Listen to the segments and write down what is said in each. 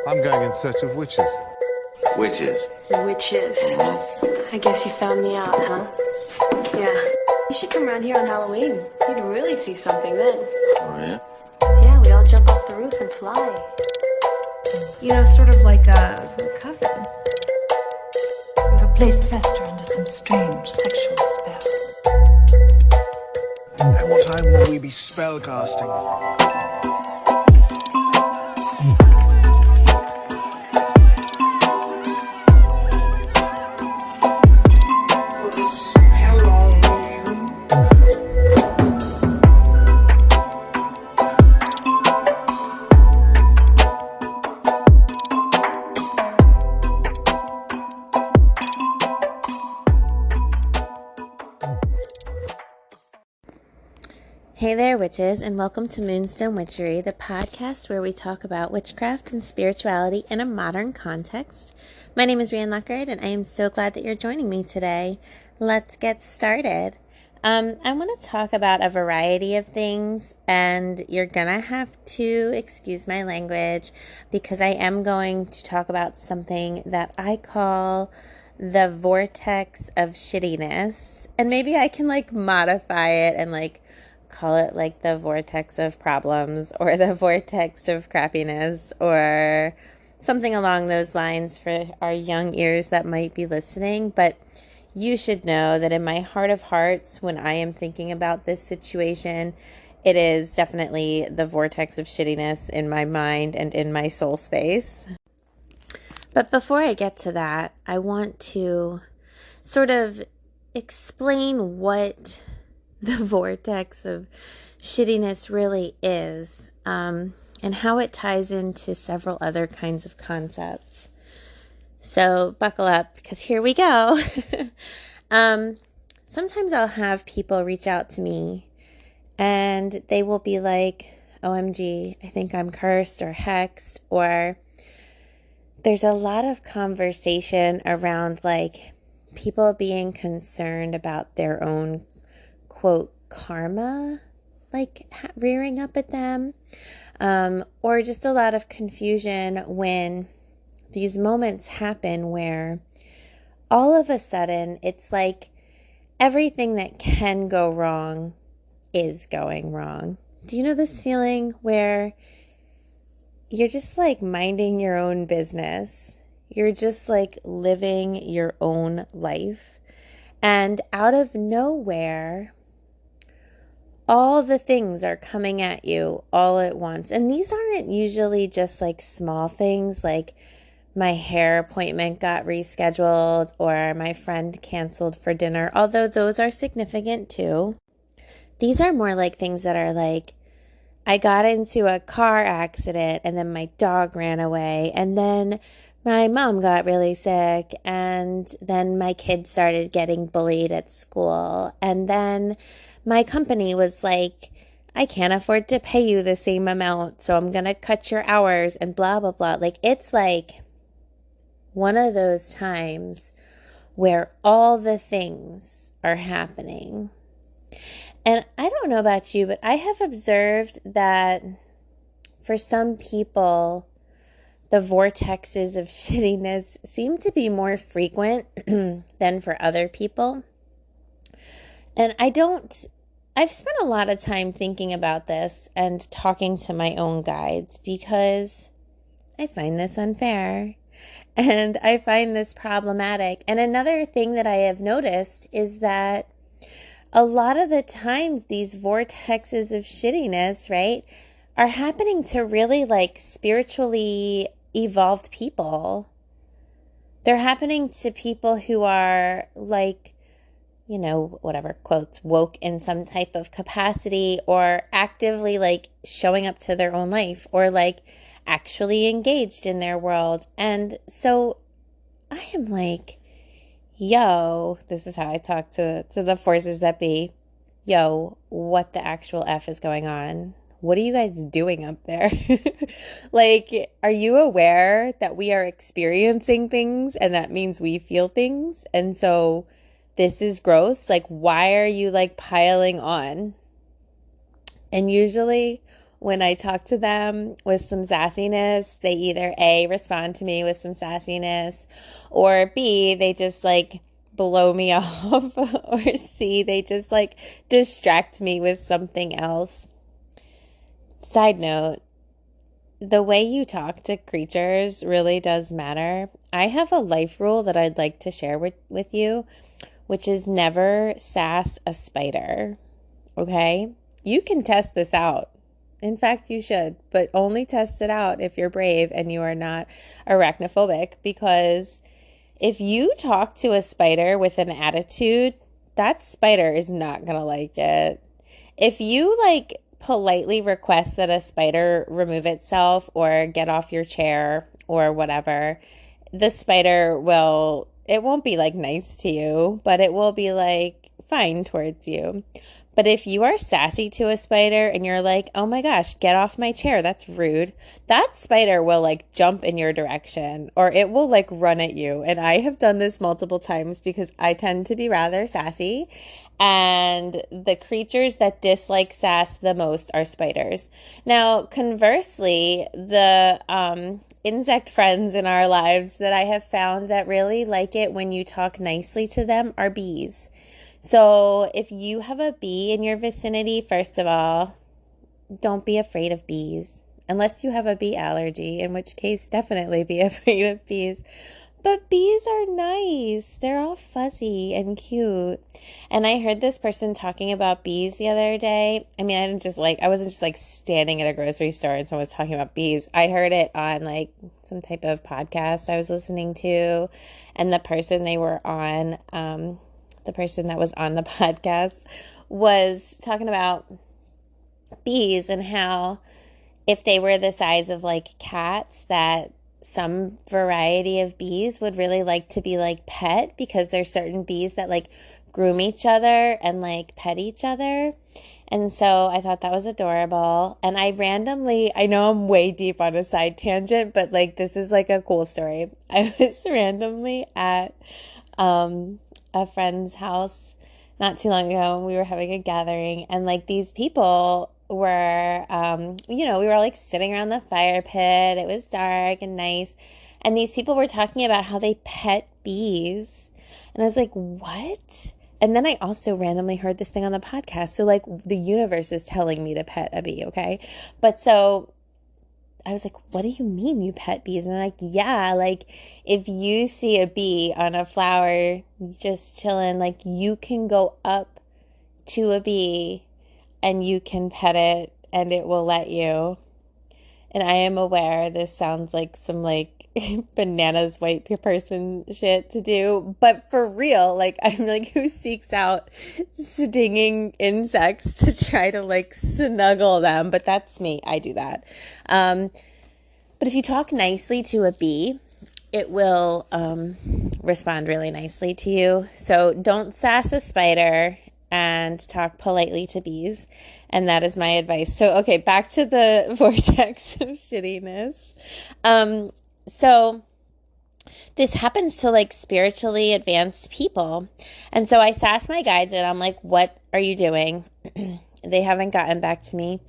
I'm going in search of witches. Witches. Witches. I guess you found me out, huh? Yeah. You should come around here on Halloween. You'd really see something then. Oh, yeah? Yeah, we all jump off the roof and fly. You know, sort of like a coven. You have placed Fester under some strange sexual spell. At what time will we be spellcasting? Hey there, witches, and welcome to Moonstone Witchery, the podcast where we talk about witchcraft and spirituality in a modern context. My name is Rhian Luckard, and I am so glad that you're joining me today. Let's get started. I want to talk about a variety of things, and you're gonna have to excuse my language because I am going to talk about something that I call the vortex of shittiness, and maybe I can modify it and call it the vortex of problems or the vortex of crappiness or something along those lines for our young ears that might be listening. But you should know that in my heart of hearts, when I am thinking about this situation, it is definitely the vortex of shittiness in my mind and in my soul space. But before I get to that, I want to sort of explain what the vortex of shittiness really is, and how it ties into several other kinds of concepts. So buckle up, because here we go. Sometimes I'll have people reach out to me and they will be like, OMG, I think I'm cursed or hexed, or there's a lot of conversation around people being concerned about their own quote karma rearing up at them, or just a lot of confusion when these moments happen where all of a sudden it's like everything that can go wrong is going wrong. Do you know this feeling where you're just minding your own business? You're just living your own life, and out of nowhere all the things are coming at you all at once. And these aren't usually just small things like my hair appointment got rescheduled or my friend canceled for dinner, although those are significant too. These are more things that are I got into a car accident and then my dog ran away, and then my mom got really sick, and then my kids started getting bullied at school, and then my company was like, I can't afford to pay you the same amount, so I'm going to cut your hours and blah, blah, blah. It's one of those times where all the things are happening. And I don't know about you, but I have observed that for some people, the vortexes of shittiness seem to be more frequent than for other people. And I've spent a lot of time thinking about this and talking to my own guides because I find this unfair and I find this problematic. And another thing that I have noticed is that a lot of the times these vortexes of shittiness, right, are happening to really spiritually evolved people. They're happening to people who are whatever, quotes, woke in some type of capacity, or actively showing up to their own life, or actually engaged in their world. And so I am yo, this is how I talk to the forces that be. Yo, what the actual F is going on? What are you guys doing up there? Are you aware that we are experiencing things and that means we feel things? And so this is gross. Why are you piling on? And usually when I talk to them with some sassiness, they either A, respond to me with some sassiness, or B, they just like blow me off, or C, they just like distract me with something else. Side note, the way you talk to creatures really does matter. I have a life rule that I'd like to share with you, which is never sass a spider. Okay? You can test this out. In fact, you should, but only test it out if you're brave and you are not arachnophobic, because if you talk to a spider with an attitude, that spider is not going to like it. If you like politely request that a spider remove itself or get off your chair or whatever, the spider will, it won't be like nice to you, but it will be like fine towards you. But if you are sassy to a spider and you're like, oh my gosh, get off my chair, that's rude, that spider will like jump in your direction, or it will like run at you. And I have done this multiple times because I tend to be rather sassy. And the creatures that dislike sass the most are spiders. Now, conversely, the insect friends in our lives that I have found that really like it when you talk nicely to them are bees. So if you have a bee in your vicinity, first of all, don't be afraid of bees. Unless you have a bee allergy, in which case definitely be afraid of bees. But bees are nice. They're all fuzzy and cute. And I heard this person talking about bees the other day. I mean, I wasn't just like standing at a grocery store and someone was talking about bees. I heard it on like some type of podcast I was listening to. And the person they were on, the person that was on the podcast was talking about bees and how if they were the size of like cats, that some variety of bees would really like to be like pet, because there's certain bees that like groom each other and like pet each other. And so I thought that was adorable. And I know I'm way deep on a side tangent, but like this is like a cool story. I was randomly at a friend's house not too long ago, and we were having a gathering, and like these people were we were like sitting around the fire pit. It was dark and nice, and these people were talking about how they pet bees, and I was like, what? And then I also randomly heard this thing on the podcast, so like the universe is telling me to pet a bee. Okay, but so I was like, what do you mean you pet bees? And they're like, yeah, like if you see a bee on a flower just chilling, like you can go up to a bee and you can pet it and it will let you. And I am aware this sounds like some like bananas white person shit to do, but for real, like I'm like, who seeks out stinging insects to try to like snuggle them? But that's me. I do that. But if you talk nicely to a bee, it will respond really nicely to you. So don't sass a spider and talk politely to bees. And that is my advice. So, okay, back to the vortex of shittiness. So this happens to like spiritually advanced people. And so I sass my guides and I'm like, what are you doing? They haven't gotten back to me.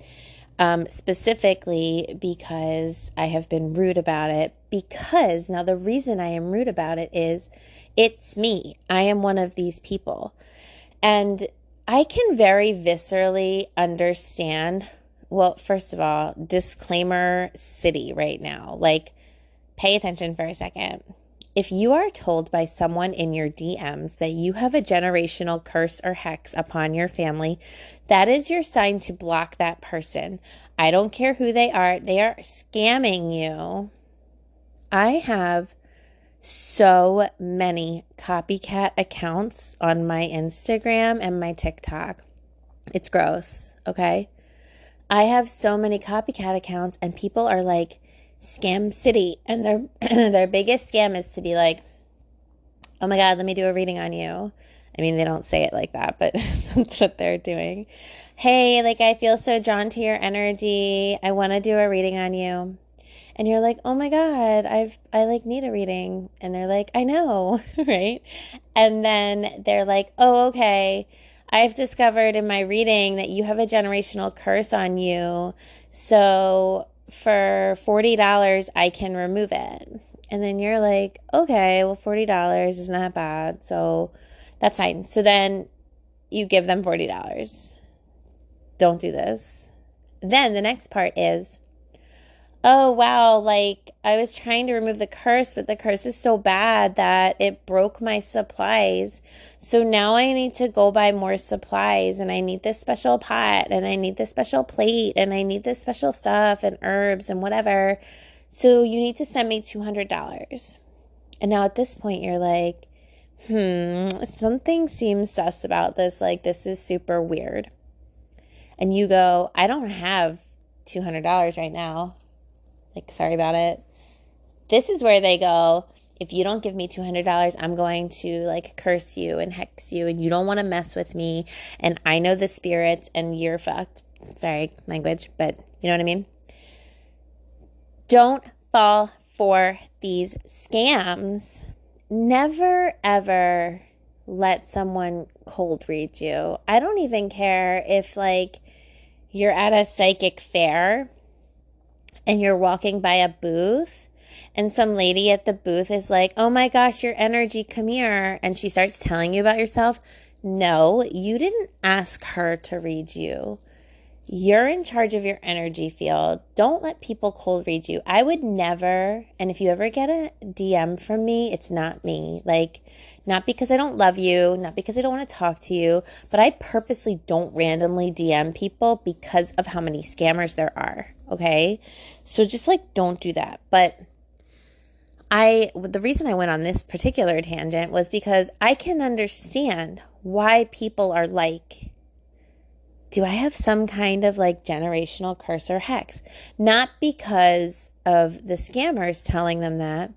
Specifically because I have been rude about it. Because now the reason I am rude about it is it's me. I am one of these people. And I can very viscerally understand, well, first of all, disclaimer city right now. Like, pay attention for a second. If you are told by someone in your DMs that you have a generational curse or hex upon your family, that is your sign to block that person. I don't care who they are scamming you. I have so many copycat accounts on my Instagram and my TikTok. It's gross, okay? I have so many copycat accounts and people are like, scam city, and their biggest scam is to be like, oh my god, let me do a reading on you. I mean, they don't say it like that, but that's what they're doing. Hey, like I feel so drawn to your energy, I want to do a reading on you. And you're like, oh my god, I like need a reading. And they're like, I know, right? And then they're like, oh, okay, I've discovered in my reading that you have a generational curse on you. So for $40, I can remove it. And then you're like, okay, well, $40 isn't that bad. So that's fine. So then you give them $40. Don't do this. Then the next part is, oh, wow, like I was trying to remove the curse, but the curse is so bad that it broke my supplies. So now I need to go buy more supplies, and I need this special pot, and I need this special plate, and I need this special stuff and herbs and whatever. So you need to send me $200. And now at this point, you're like, something seems sus about this. Like, this is super weird. And you go, I don't have $200 right now. Like, sorry about it. This is where they go, if you don't give me $200, I'm going to like curse you and hex you, and you don't want to mess with me. And I know the spirits, and you're fucked. Sorry, language, but you know what I mean? Don't fall for these scams. Never, ever let someone cold read you. I don't even care if like you're at a psychic fair and you're walking by a booth and some lady at the booth is like, oh my gosh, your energy, come here. And she starts telling you about yourself. No, you didn't ask her to read you. You're in charge of your energy field. Don't let people cold read you. I would never, and if you ever get a DM from me, it's not me. Like, not because I don't love you, not because I don't want to talk to you, but I purposely don't randomly DM people because of how many scammers there are, okay? So just like, don't do that. But the reason I went on this particular tangent was because I can understand why people are like, do I have some kind of like generational curse or hex? Not because of the scammers telling them that,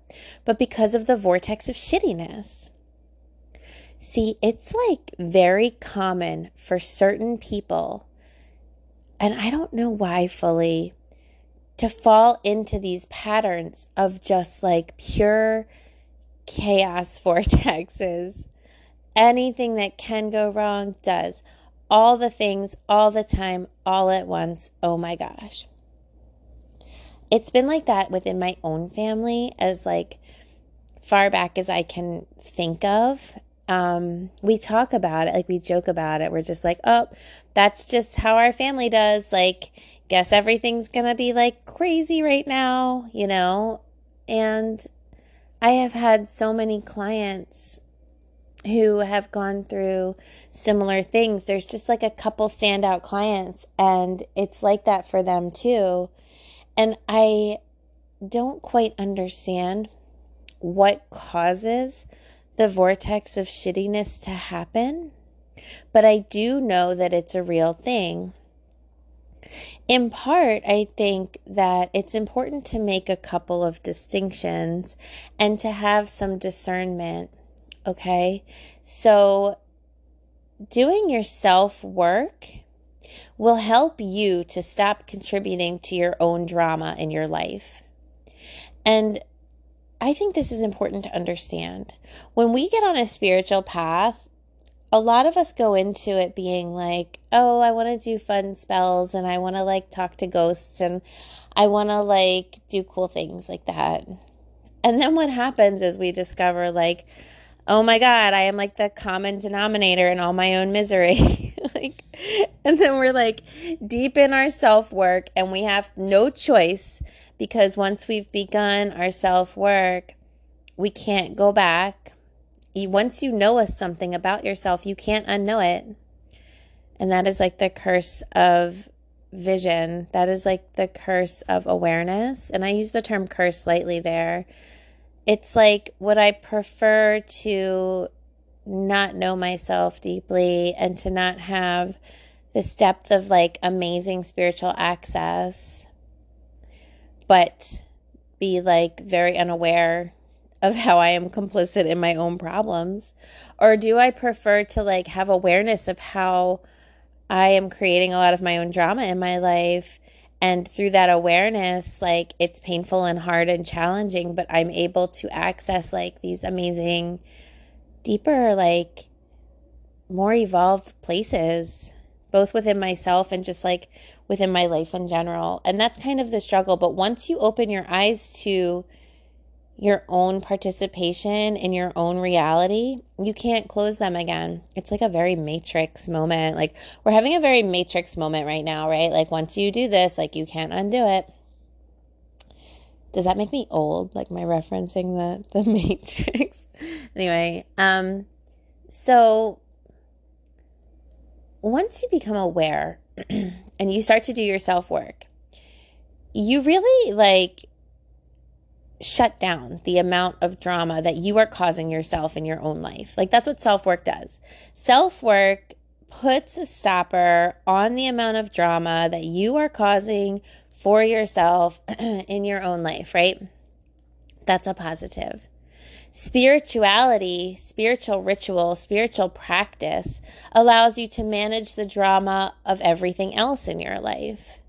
but because of the vortex of shittiness. See, it's like very common for certain people, and I don't know why fully, to fall into these patterns of just like pure chaos vortexes. Anything that can go wrong does. All the things, all the time, all at once. Oh my gosh. It's been like that within my own family as like far back as I can think of. We talk about it, like we joke about it. We're just like, oh, that's just how our family does. Like, guess everything's gonna be like crazy right now, you know? And I have had so many clients who have gone through similar things. There's just like a couple standout clients, and it's like that for them too. And I don't quite understand what causes the vortex of shittiness to happen, but I do know that it's a real thing. In part, I think that it's important to make a couple of distinctions and to have some discernment. Okay, so doing your self-work will help you to stop contributing to your own drama in your life. And I think this is important to understand. When we get on a spiritual path, a lot of us go into it being like, oh, I want to do fun spells, and I want to like talk to ghosts, and I want to like do cool things like that. And then what happens is we discover like, oh my God, I am like the common denominator in all my own misery. Like, and then we're like deep in our self-work, and we have no choice, because once we've begun our self-work, we can't go back. Once you know something about yourself, you can't unknow it. And that is like the curse of vision. That is like the curse of awareness. And I use the term curse lightly there. It's like, would I prefer to not know myself deeply and to not have this depth of like amazing spiritual access, but be like very unaware of how I am complicit in my own problems? Or do I prefer to like have awareness of how I am creating a lot of my own drama in my life? And through that awareness, like it's painful and hard and challenging, but I'm able to access like these amazing, deeper, like more evolved places both within myself and just like within my life in general. And that's kind of the struggle. But once you open your eyes to your own participation in your own reality, you can't close them again. It's like a very Matrix moment. Like we're having a very Matrix moment right now, right? Like once you do this, like you can't undo it. Does that make me old? Like my referencing the Matrix? Anyway, so once you become aware and you start to do your self-work, you really like shut down the amount of drama that you are causing yourself in your own life. Like that's what self-work does. Self-work puts a stopper on the amount of drama that you are causing for yourself in your own life, right? That's a positive. Spirituality, spiritual ritual, spiritual practice allows you to manage the drama of everything else in your life.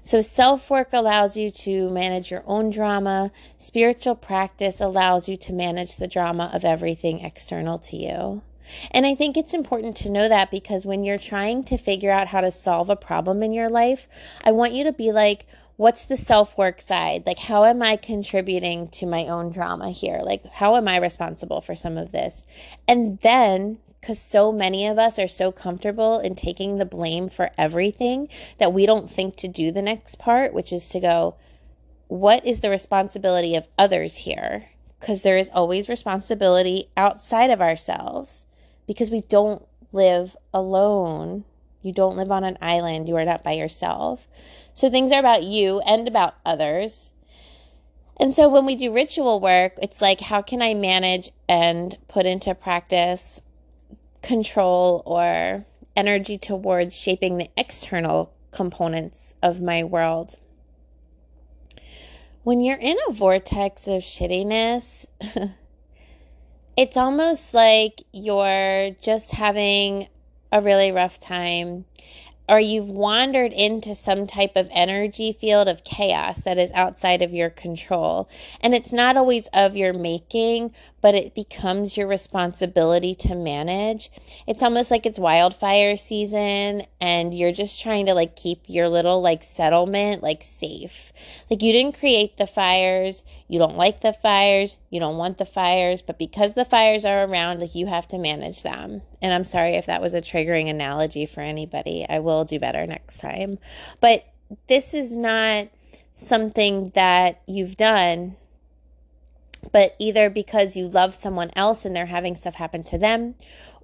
So self-work allows you to manage your own drama. Spiritual practice allows you to manage the drama of everything external to you. And I think it's important to know that, because when you're trying to figure out how to solve a problem in your life, I want you to be like, what's the self-work side? Like, how am I contributing to my own drama here? Like, how am I responsible for some of this? And then, because so many of us are so comfortable in taking the blame for everything that we don't think to do the next part, which is to go, what is the responsibility of others here? Because there is always responsibility outside of ourselves, because we don't live alone. You don't live on an island. You are not by yourself. So things are about you and about others. And so when we do ritual work, it's like, how can I manage and put into practice control or energy towards shaping the external components of my world? When you're in a vortex of shittiness, it's almost like you're just having a really rough time, or you've wandered into some type of energy field of chaos that is outside of your control. And it's not always of your making, but it becomes your responsibility to manage. It's almost like it's wildfire season and you're just trying to like keep your little like settlement like safe. Like you didn't create the fires, you don't like the fires, you don't want the fires, but because the fires are around, like you have to manage them. And I'm sorry if that was a triggering analogy for anybody. I will do better next time. But this is not something that you've done, but either because you love someone else and they're having stuff happen to them,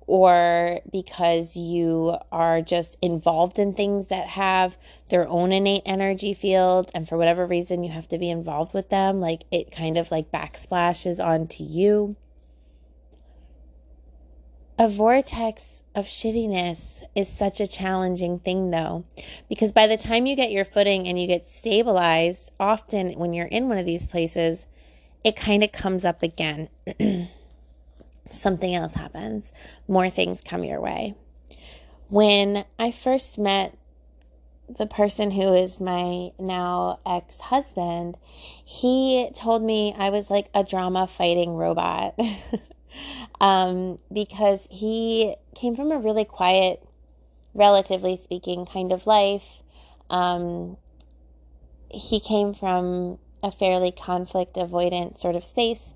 or because you are just involved in things that have their own innate energy field, and for whatever reason you have to be involved with them, like it kind of like backsplashes onto you. A vortex of shittiness is such a challenging thing though, because by the time you get your footing and you get stabilized, often when you're in one of these places, it kind of comes up again. Something else happens. More things come your way. When I first met the person who is my now ex-husband, he told me I was like a drama fighting robot. Because he came from a really quiet, relatively speaking, kind of life. He came from a fairly conflict avoidant sort of space.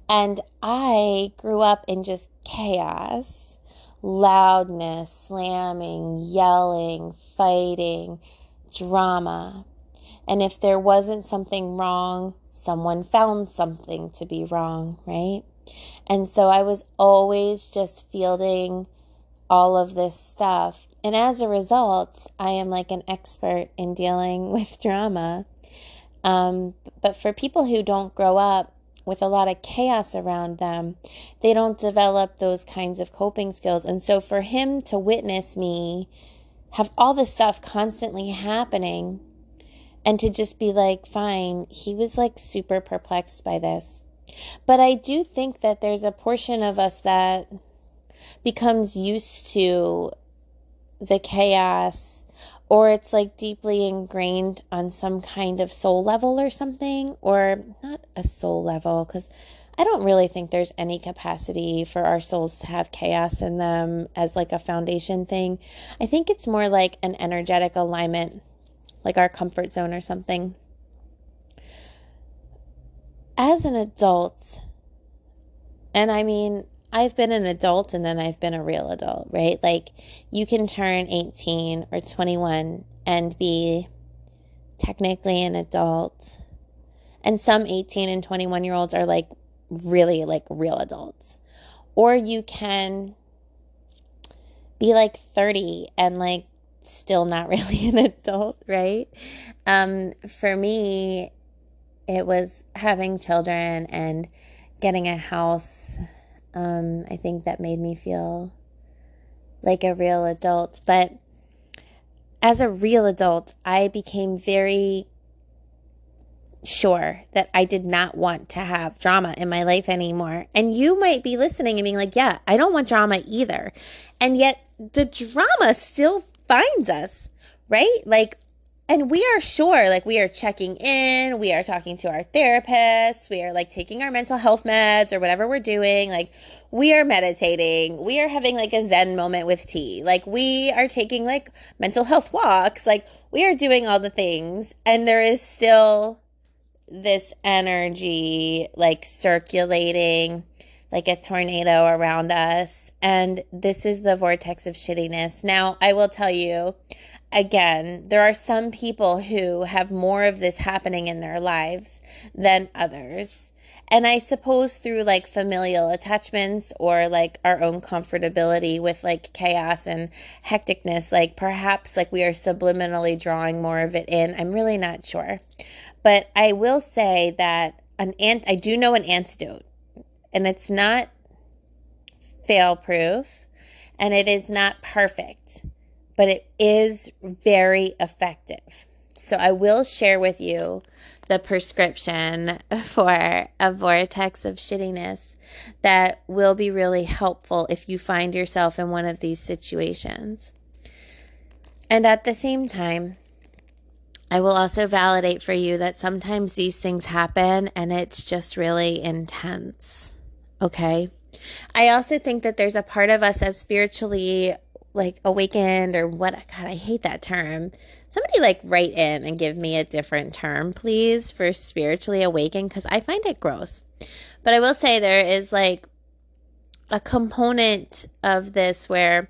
And I grew up in just chaos, loudness, slamming, yelling, fighting, drama. And if there wasn't something wrong, someone found something to be wrong, right? And so I was always just fielding all of this stuff. And as a result, I am like an expert in dealing with drama. But for people who don't grow up with a lot of chaos around them, they don't develop those kinds of coping skills. And so for him to witness me have all this stuff constantly happening and to just be like, fine, he was like super perplexed by this. But I do think that there's a portion of us that becomes used to the chaos, or it's like deeply ingrained on some kind of soul level or something, or not a soul level, because I don't really think there's any capacity for our souls to have chaos in them as like a foundation thing. I think it's more like an energetic alignment, like our comfort zone or something. As an adult, and I mean, I've been an adult and then I've been a real adult, right? Like you can turn 18 or 21 and be technically an adult. And some 18 and 21-year-olds are like really like real adults. Or you can be like 30 and like still not really an adult, right? For me, it was having children and getting a house. I think that made me feel like a real adult. But as a real adult, I became very sure that I did not want to have drama in my life anymore. And you might be listening and being like, yeah, I don't want drama either. And yet the drama still finds us, right? Like, and we are sure, like we are checking in, we are talking to our therapists, we are like taking our mental health meds or whatever we're doing. Like we are meditating, we are having like a Zen moment with tea. Like we are taking like mental health walks, like we are doing all the things. And there is still this energy like circulating like a tornado around us. And this is the vortex of shittiness. Now, I will tell you, again, there are some people who have more of this happening in their lives than others. And I suppose through like familial attachments or like our own comfortability with like chaos and hecticness, like perhaps like we are subliminally drawing more of it in. I'm really not sure. But I will say that I do know an antidote, and it's not fail-proof, and it is not perfect, but it is very effective. So I will share with you the prescription for a vortex of shittiness that will be really helpful if you find yourself in one of these situations. And at the same time, I will also validate for you that sometimes these things happen and it's just really intense. Okay? I also think that there's a part of us as spiritually like awakened or what, God, I hate that term. Somebody like write in and give me a different term, please, for spiritually awakened, because I find it gross. But I will say there is like a component of this where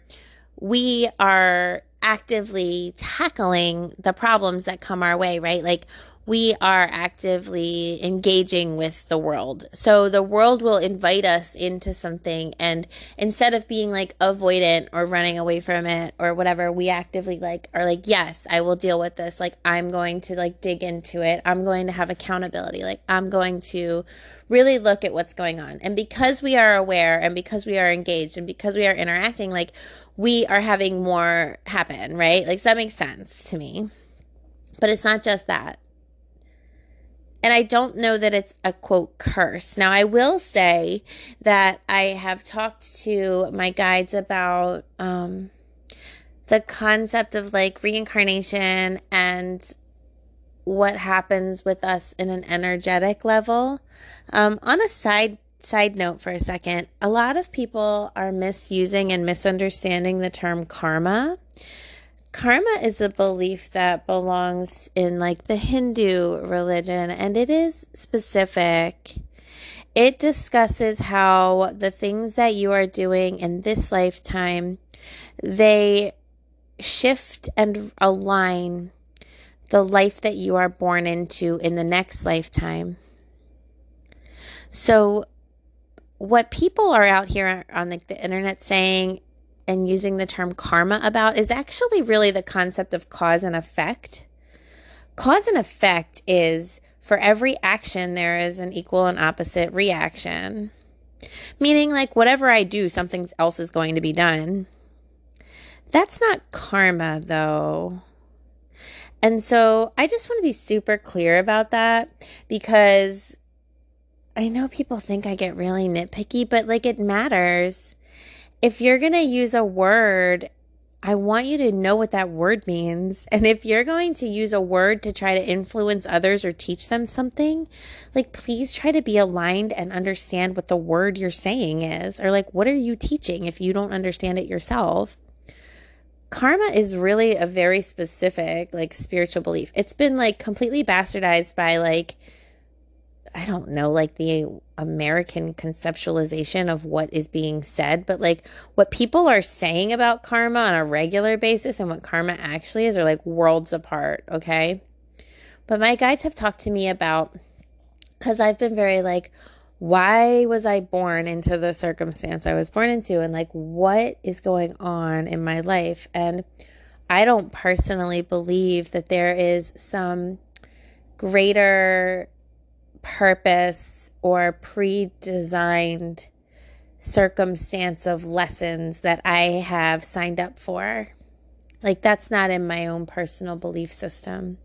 we are actively tackling the problems that come our way, right? Like we are actively engaging with the world. So the world will invite us into something, and instead of being like avoidant or running away from it or whatever, we actively like are like, yes, I will deal with this. Like I'm going to like dig into it. I'm going to have accountability. Like I'm going to really look at what's going on. And because we are aware and because we are engaged and because we are interacting, like we are having more happen, right? Like that makes sense to me. But it's not just that. And I don't know that it's a quote curse. Now, I will say that I have talked to my guides about the concept of like reincarnation and what happens with us in an energetic level. On a side note for a second, a lot of people are misusing and misunderstanding the term karma. Karma is a belief that belongs in like the Hindu religion, and it is specific. It discusses how the things that you are doing in this lifetime, they shift and align the life that you are born into in the next lifetime. So what people are out here on like the internet saying and using the term karma about is actually really the concept of cause and effect. Cause and effect is for every action, there is an equal and opposite reaction. Meaning like whatever I do, something else is going to be done. That's not karma though. And so I just want to be super clear about that, because I know people think I get really nitpicky, but like it matters. If you're going to use a word I want you to know what that word means. And if you're going to use a word to try to influence others or teach them something, like, please try to be aligned and understand what the word you're saying is. Or like, what are you teaching if you don't understand it yourself? Karma is really a very specific, like, spiritual belief. It's been like completely bastardized by, like, I don't know, like the American conceptualization of what is being said, but like what people are saying about karma on a regular basis and what karma actually is are like worlds apart, okay? But my guides have talked to me about, because I've been very like, why was I born into the circumstance I was born into, and like what is going on in my life? And I don't personally believe that there is some greater purpose or pre-designed circumstance of lessons that I have signed up for. Like, that's not in my own personal belief system.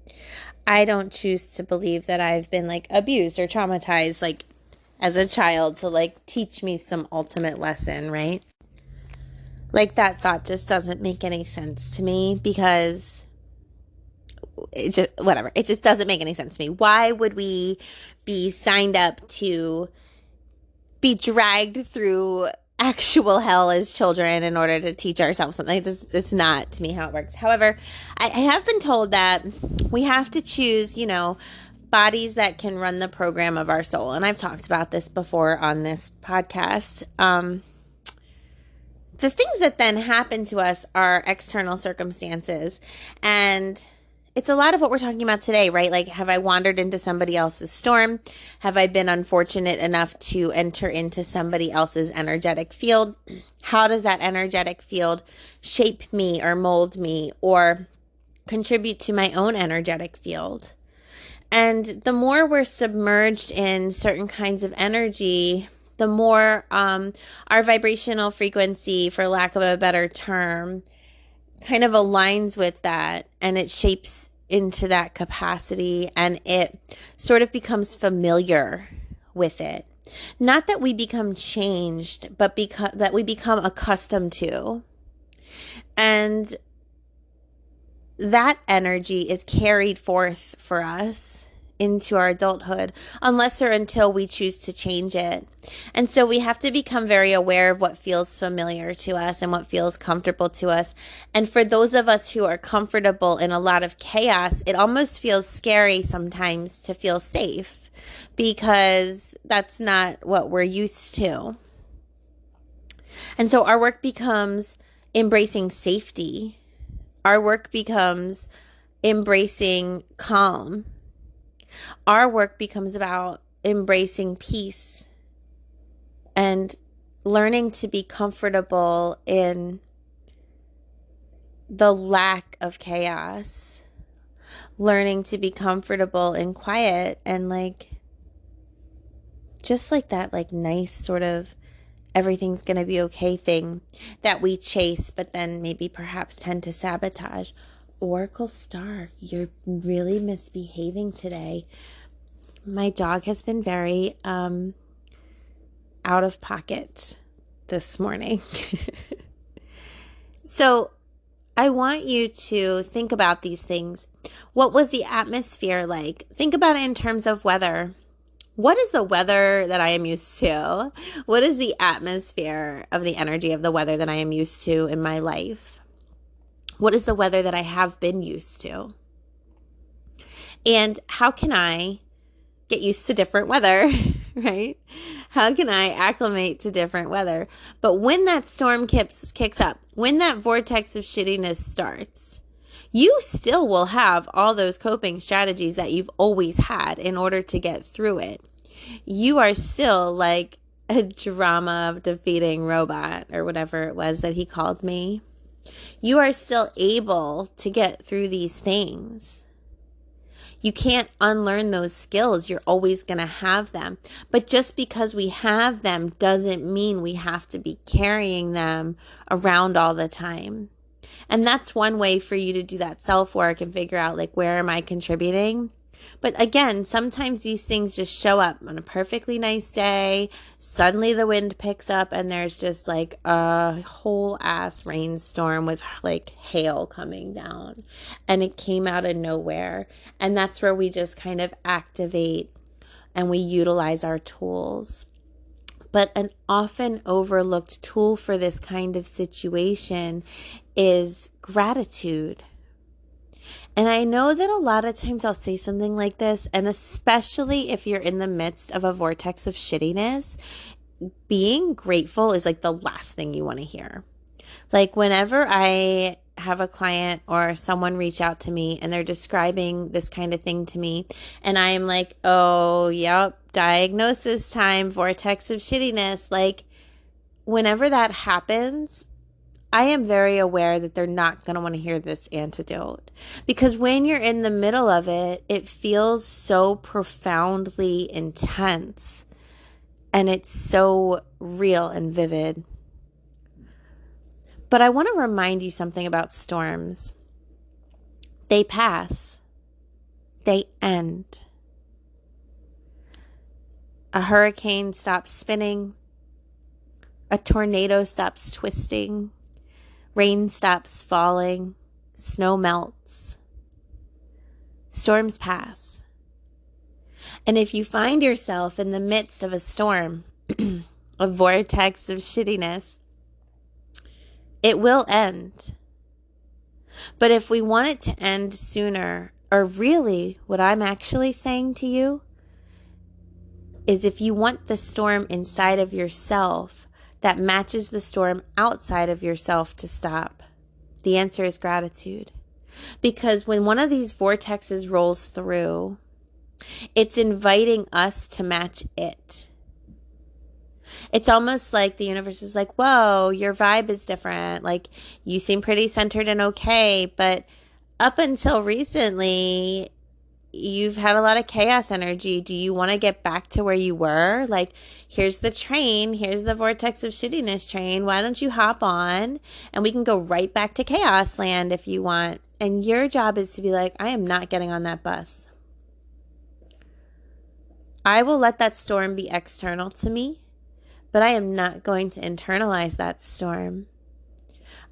I don't choose to believe that I've been like abused or traumatized like as a child to like teach me some ultimate lesson, right? Like, that thought just doesn't make any sense to me, because it just doesn't make any sense to me. Why would we be signed up to be dragged through actual hell as children in order to teach ourselves something? It's not, to me, how it works. However, I have been told that we have to choose, bodies that can run the program of our soul. And I've talked about this before on this podcast. The things that then happen to us are external circumstances. And it's a lot of what we're talking about today, right? Like, have I wandered into somebody else's storm? Have I been unfortunate enough to enter into somebody else's energetic field? How does that energetic field shape me or mold me or contribute to my own energetic field? And the more we're submerged in certain kinds of energy, the more our vibrational frequency, for lack of a better term, kind of aligns with that, and it shapes into that capacity, and it sort of becomes familiar with it. Not that we become changed, but that we become accustomed to. And that energy is carried forth for us into our adulthood, unless or until we choose to change it. And so we have to become very aware of what feels familiar to us and what feels comfortable to us. And for those of us who are comfortable in a lot of chaos, it almost feels scary sometimes to feel safe, because that's not what we're used to. And so our work becomes embracing safety. Our work becomes embracing calm. Our work becomes about embracing peace and learning to be comfortable in the lack of chaos, learning to be comfortable in quiet, and like, just like that, like nice sort of everything's going to be okay thing that we chase, but then maybe perhaps tend to sabotage. Oracle Star, you're really misbehaving today. My dog has been very out of pocket this morning. So I want you to think about these things. What was the atmosphere like? Think about it in terms of weather. What is the weather that I am used to? What is the atmosphere of the energy of the weather that I am used to in my life? What is the weather that I have been used to? And how can I get used to different weather, right? How can I acclimate to different weather? But when that storm kicks up, when that vortex of shittiness starts, you still will have all those coping strategies that you've always had in order to get through it. You are still like a drama defeating robot, or whatever it was that he called me. You are still able to get through these things. You can't unlearn those skills. You're always going to have them. But just because we have them doesn't mean we have to be carrying them around all the time. And that's one way for you to do that self-work and figure out, like, where am I contributing? But again, sometimes these things just show up on a perfectly nice day. Suddenly the wind picks up and there's just like a whole ass rainstorm with like hail coming down. And it came out of nowhere. And that's where we just kind of activate and we utilize our tools. But an often overlooked tool for this kind of situation is gratitude. And I know that a lot of times I'll say something like this, and especially if you're in the midst of a vortex of shittiness, being grateful is like the last thing you want to hear. Like whenever I have a client or someone reach out to me and they're describing this kind of thing to me, and I'm like, oh, yep, diagnosis time, vortex of shittiness. Like whenever that happens, I am very aware that they're not going to want to hear this antidote, because when you're in the middle of it, it feels so profoundly intense and it's so real and vivid. But I want to remind you something about storms. They pass. They end. A hurricane stops spinning. A tornado stops twisting. Rain stops falling. Snow melts. Storms pass. And if you find yourself in the midst of a storm, a vortex of shittiness, it will end. But if we want it to end sooner, or really what I'm actually saying to you is if you want the storm inside of yourself that matches the storm outside of yourself to stop, the answer is gratitude. Because when one of these vortexes rolls through, it's inviting us to match it. It's almost like the universe is like, whoa, your vibe is different. Like, you seem pretty centered and okay, but up until recently, you've had a lot of chaos energy. Do you want to get back to where you were? Like, here's the train. Here's the vortex of shittiness train. Why don't you hop on and we can go right back to chaos land if you want. And your job is to be like, I am not getting on that bus. I will let that storm be external to me, but I am not going to internalize that storm.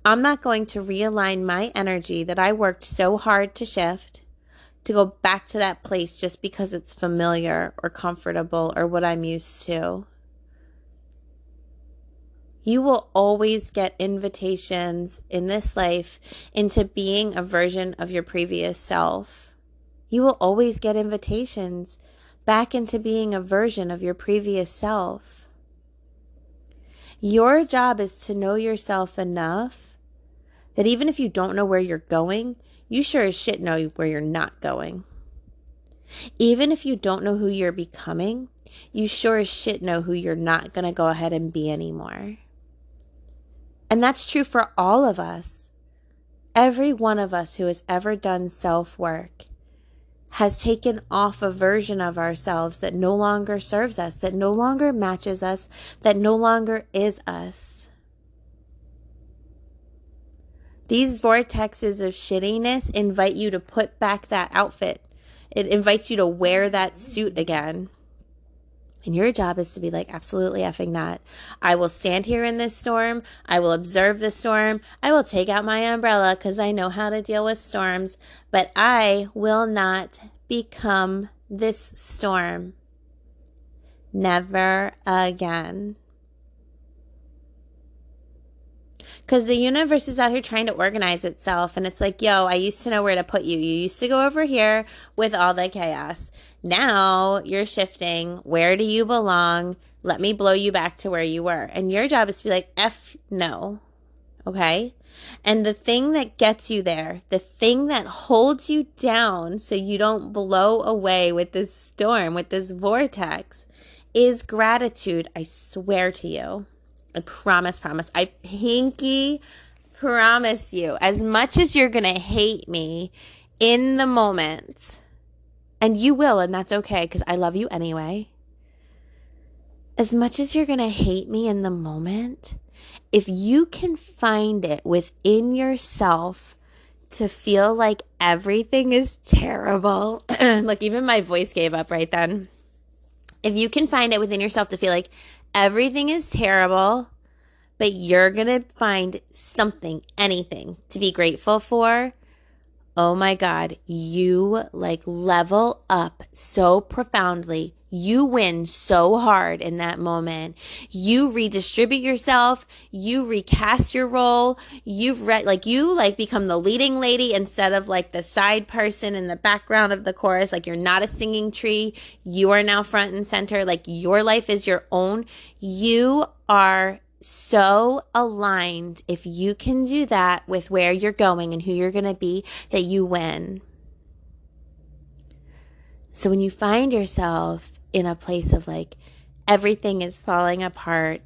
I'm not going to realign my energy that I worked so hard to shift to go back to that place just because it's familiar or comfortable or what I'm used to. You will always get invitations in this life into being a version of your previous self. You will always get invitations back into being a version of your previous self. Your job is to know yourself enough that even if you don't know where you're going, you sure as shit know where you're not going. Even if you don't know who you're becoming, you sure as shit know who you're not going to go ahead and be anymore. And that's true for all of us. Every one of us who has ever done self-work has taken off a version of ourselves that no longer serves us, that no longer matches us, that no longer is us. These vortexes of shittiness invite you to put back that outfit. It invites you to wear that suit again. And your job is to be like, absolutely effing not. I will stand here in this storm. I will observe the storm. I will take out my umbrella because I know how to deal with storms. But I will not become this storm. Never again. Because the universe is out here trying to organize itself. And it's like, yo, I used to know where to put you. You used to go over here with all the chaos. Now you're shifting. Where do you belong? Let me blow you back to where you were. And your job is to be like, F no. Okay? And the thing that gets you there, the thing that holds you down so you don't blow away with this storm, with this vortex, is gratitude. I swear to you. I promise. I pinky promise you. As much as you're going to hate me in the moment, and you will, and that's okay because I love you anyway. As much as you're going to hate me in the moment, if you can find it within yourself to feel like everything is terrible. Like, even my voice gave up right then. If you can find it within yourself to feel like everything is terrible, but you're going to find something, anything to be grateful for, oh my God, you like level up so profoundly. You win so hard in that moment. You redistribute yourself. You recast your role. You become the leading lady instead of like the side person in the background of the chorus. Like, you're not a singing tree. You are now front and center. Like, your life is your own. You are so aligned. If you can do that with where you're going and who you're going to be, that you win. So when you find yourself in a place of like everything is falling apart,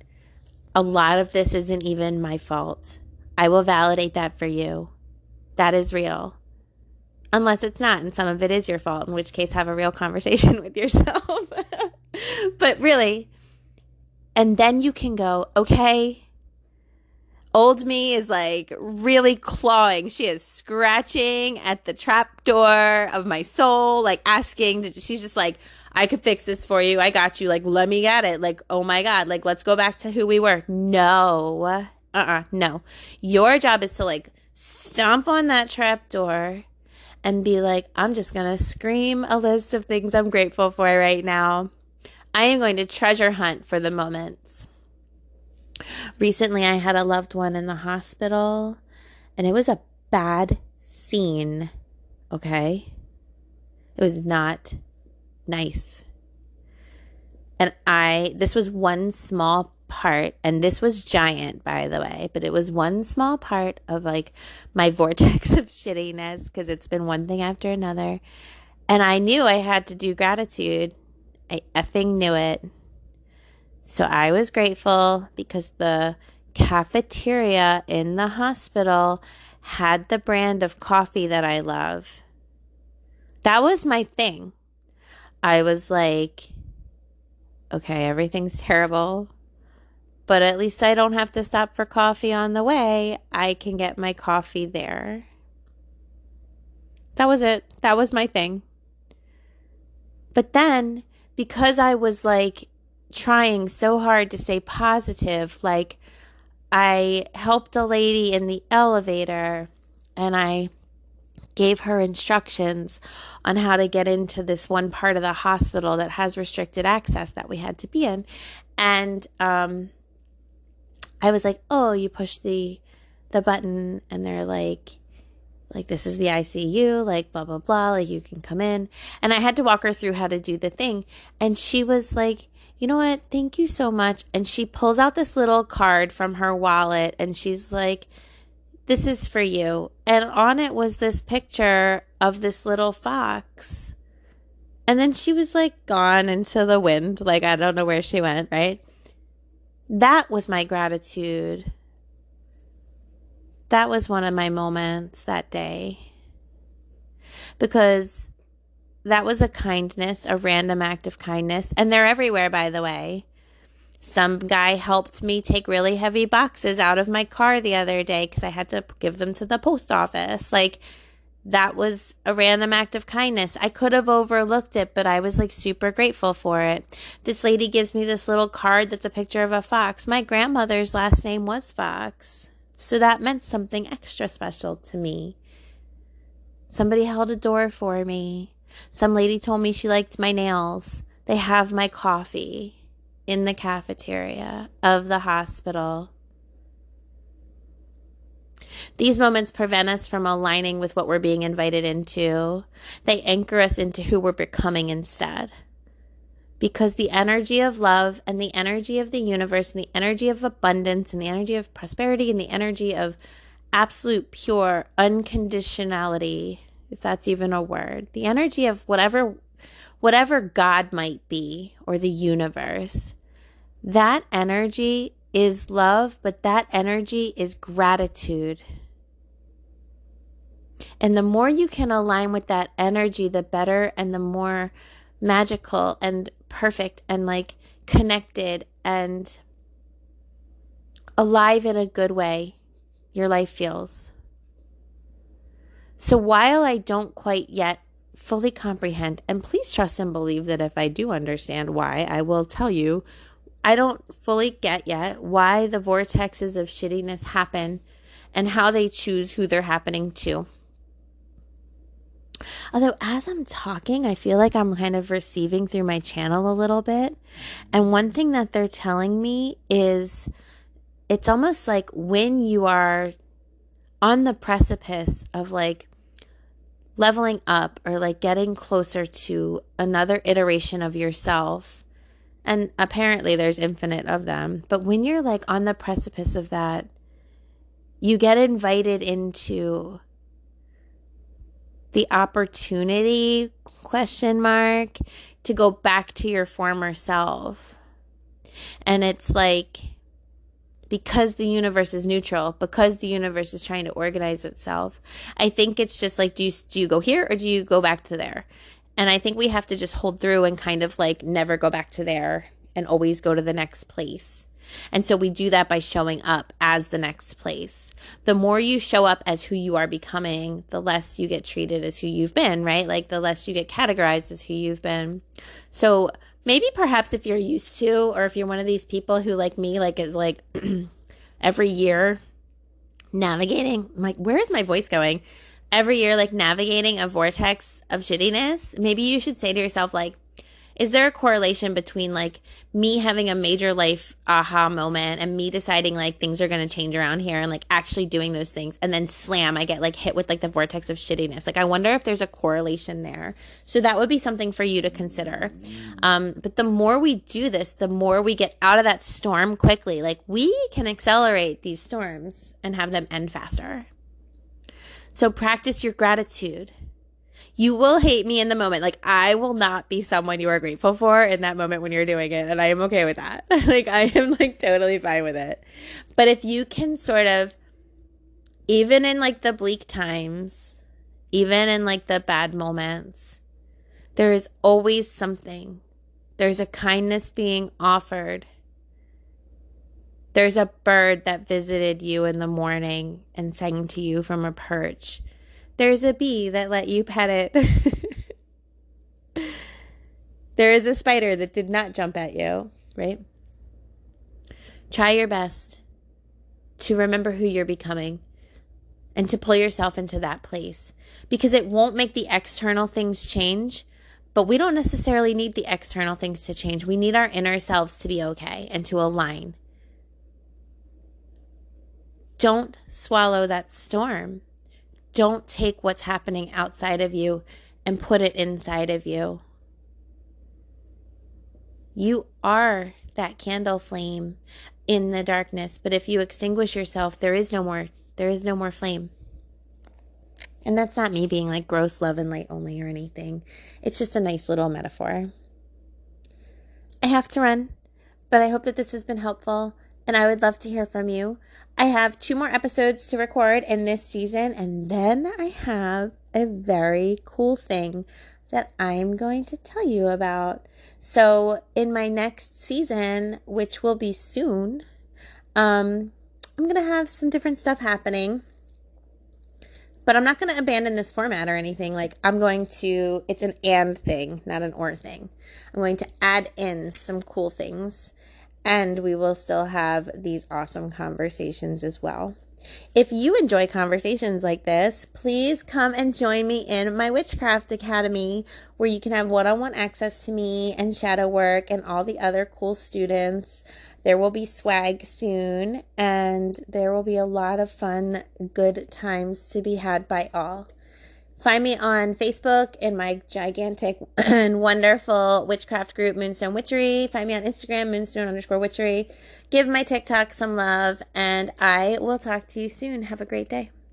a lot of this isn't even my fault. I will validate that for you. That is real. Unless it's not, and some of it is your fault, in which case have a real conversation with yourself. But really, and then you can go, okay, old me is like really clawing. She is scratching at the trap door of my soul, like asking, she's just like, I could fix this for you. I got you. Like, let me get it. Like, oh my God, like, let's go back to who we were. No, no. Your job is to like stomp on that trap door and be like, I'm just going to scream a list of things I'm grateful for right now. I am going to treasure hunt for the moments. Recently, I had a loved one in the hospital, and it was a bad scene, okay? It was not nice. And this was one small part, and this was giant, by the way, but it was one small part of like my vortex of shittiness, because it's been one thing after another. And I knew I had to do gratitude. I effing knew it. So I was grateful because the cafeteria in the hospital had the brand of coffee that I love. That was my thing. I was like, okay, everything's terrible, but at least I don't have to stop for coffee on the way. I can get my coffee there. That was it. That was my thing. But then, because I was like trying so hard to stay positive, like I helped a lady in the elevator and I gave her instructions on how to get into this one part of the hospital that has restricted access that we had to be in. And I was like, oh, you push the button and they're like, this is the ICU, like, blah, blah, blah, like, you can come in. And I had to walk her through how to do the thing. And she was like, you know what? Thank you so much. And she pulls out this little card from her wallet and she's like, this is for you. And on it was this picture of this little fox. And then she was like gone into the wind. Like, I don't know where she went, right? That was my gratitude. That was one of my moments that day. Because that was a kindness, a random act of kindness. And they're everywhere, by the way. Some guy helped me take really heavy boxes out of my car the other day because I had to give them to the post office. Like, that was a random act of kindness. I could have overlooked it, but I was like super grateful for it. This lady gives me this little card that's a picture of a fox. My grandmother's last name was Fox. So that meant something extra special to me. Somebody held a door for me. Some lady told me she liked my nails. They have my coffee in the cafeteria of the hospital. These moments prevent us from aligning with what we're being invited into. They anchor us into who we're becoming instead. Because the energy of love and the energy of the universe and the energy of abundance and the energy of prosperity and the energy of absolute pure unconditionality, if that's even a word, the energy of whatever God might be or the universe, that energy is love, but that energy is gratitude. And the more you can align with that energy, the better and the more magical and perfect and like connected and alive in a good way your life feels. So while I don't quite yet fully comprehend, and please trust and believe that if I do understand why, I will tell you, I don't fully get yet why the vortexes of shittiness happen and how they choose who they're happening to. Although as I'm talking, I feel like I'm kind of receiving through my channel a little bit. And one thing that they're telling me is it's almost like when you are on the precipice of like leveling up or like getting closer to another iteration of yourself, and apparently there's infinite of them, but when you're like on the precipice of that, you get invited into the opportunity, question mark, to go back to your former self. And it's like, because the universe is neutral, because the universe is trying to organize itself, I think it's just like, do you go here or do you go back to there? And I think we have to just hold through and kind of like never go back to there and always go to the next place. And so we do that by showing up as the next place. The more you show up as who you are becoming, the less you get treated as who you've been, right? Like the less you get categorized as who you've been. So maybe perhaps if you're used to, or if you're one of these people who like me, like is like every year navigating, I'm like, where is my voice going? Every year, like navigating a vortex of shittiness, maybe you should say to yourself, like, is there a correlation between like me having a major life aha moment and me deciding like things are going to change around here and like actually doing those things, and then slam, I get like hit with like the vortex of shittiness? Like, I wonder if there's a correlation there. So that would be something for you to consider. But the more we do this, the more we get out of that storm quickly. Like, we can accelerate these storms and have them end faster. So practice your gratitude. You will hate me in the moment. Like, I will not be someone you are grateful for in that moment when you're doing it. And I am okay with that. Like, I am like totally fine with it. But if you can sort of, even in like the bleak times, even in like the bad moments, there is always something. There's a kindness being offered. There's a bird that visited you in the morning and sang to you from a perch. There's a bee that let you pet it. There is a spider that did not jump at you, right? Try your best to remember who you're becoming and to pull yourself into that place, because it won't make the external things change, but we don't necessarily need the external things to change. We need our inner selves to be okay and to align. Don't swallow that storm. Don't take what's happening outside of you and put it inside of you. You are that candle flame in the darkness, but if you extinguish yourself, there is no more flame. And that's not me being like gross love and light only or anything. It's just a nice little metaphor. I have to run, but I hope that this has been helpful, and I would love to hear from you. I have 2 more episodes to record in this season, and then I have a very cool thing that I'm going to tell you about. So in my next season, which will be soon, I'm going to have some different stuff happening. But I'm not going to abandon this format or anything. Like, it's an and thing, not an or thing. I'm going to add in some cool things, and we will still have these awesome conversations as well. If you enjoy conversations like this, please come and join me in my Witchcraft Academy, where you can have one-on-one access to me and shadow work and all the other cool students. There will be swag soon, and there will be a lot of fun, good times to be had by all. Find me on Facebook in my gigantic and wonderful witchcraft group, Moonstone Witchery. Find me on Instagram, Moonstone_Witchery. Give my TikTok some love, and I will talk to you soon. Have a great day.